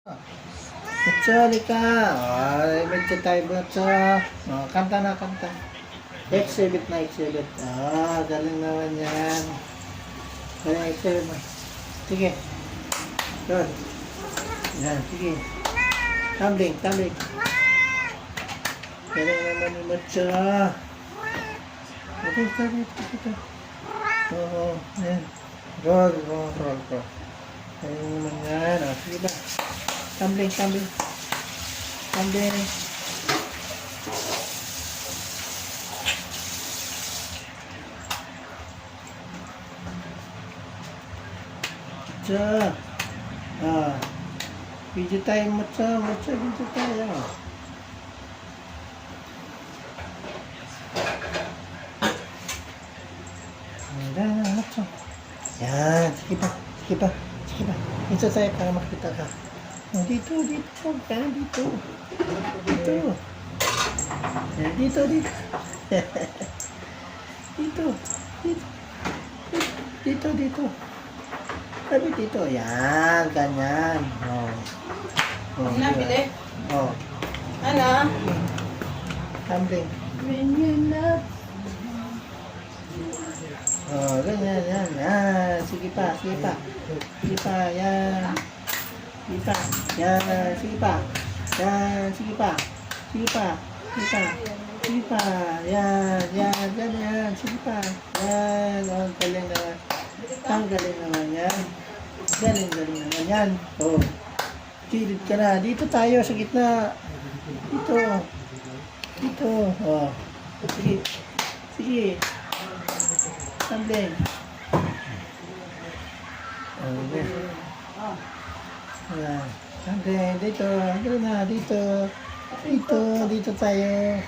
Butso, ka. Ay, medyo tayo, Butso. Kanta na, kanta. Exhibit na, exhibit. Galing naman yan. Galing exhibit mo. Sige. Good. Yan, sige. Tumbling, tumbling. Galing naman ni Butso. Okay, tumbling. Oo, yan. Roll, roll, roll, roll. Galing naman yan. Sige ba? Tumbling, tumbling. Tumbling. Matcha. Video tayo, matcha. Matcha, video tayo. Ayan, matcha. Yan, sige pa. Sige pa. Sige pa. Ito tayo para makita ka. Dito, dito. Yan, dito. Dito. Yan, dito, dito. Dito. Dito. Dito, dito. Sabi dito. Yan, ganyan. Nabili? Oh. Ano? Tumbling. Ganyan na. Ganyan, yan. Yan. Sige pa, sige pa. Sige pa, yan. Sige pa. Yan, sige pa. Yan, sige pa. Sige pa. Sige pa. Sige pa. Yan, yan, ganyan. Sige pa. Yan. Galing naman. Ang galing naman yan. Galing, galing naman yan. Kilid ka na. Dito tayo sa gitna. Dito. Dito. Sige. Sige. Tumbling. Okay. Yan. Tumbling. Dito. Dito na. Dito. Dito. Dito tayo.